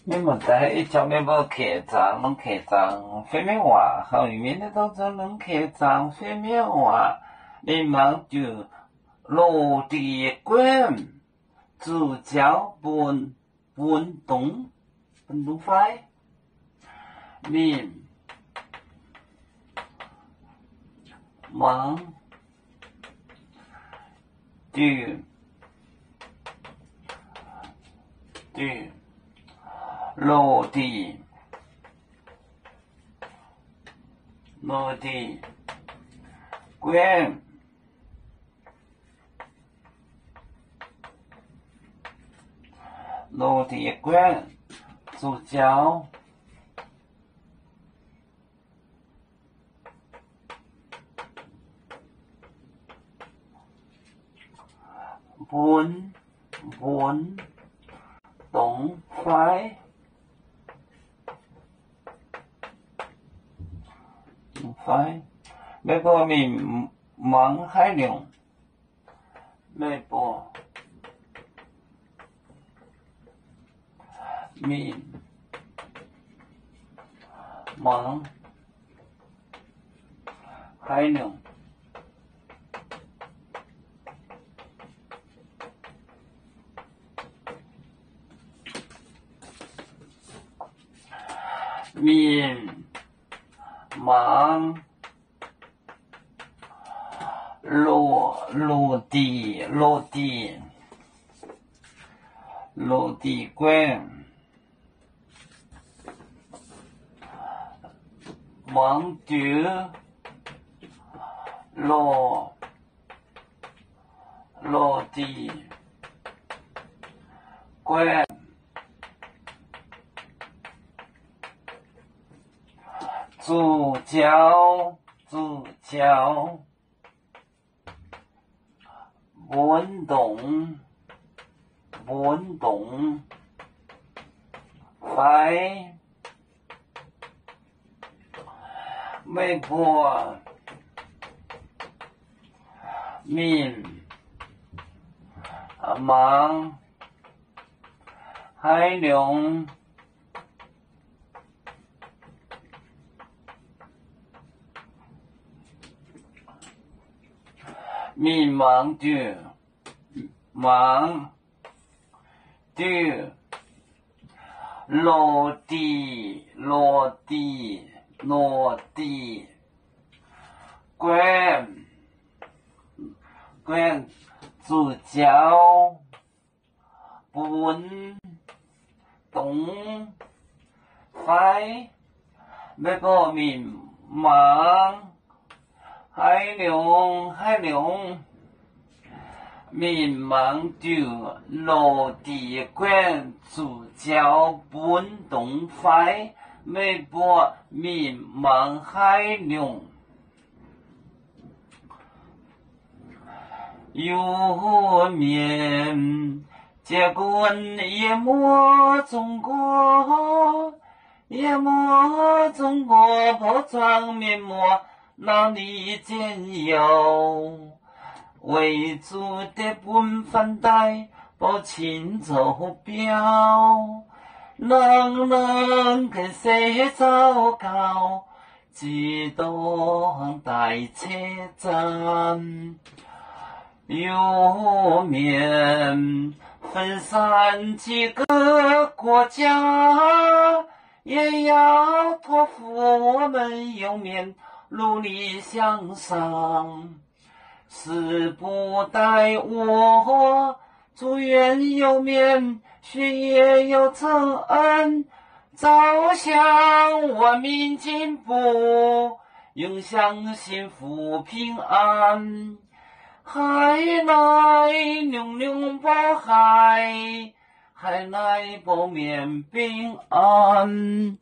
你们在一条面包客栈，拢客栈飞面话，后面的当中拢客栈飞面话，你们就落地滚，主角本动快，你们就落地滚，落地滚，主角本动快。每个民忙海量，每个民忙海量，民忙落地滚，忙就落地滚，主角本动快，每个民忙海量，民忙就落地滚，主角本动快，每个民忙海量，民忙就落地滚，主角本动快，每个民忙海量。有面结棍淹没中国，破窗面膜哪里见有？为主的本反带不清走标，人跟谁糟糕，自动带车站。有面分散几个国家，也要托付我们有面努力向上。是不待我祝愿有面学业有成恩，照向文明进步，影响幸福平安。海内隆隆保海内保面平安，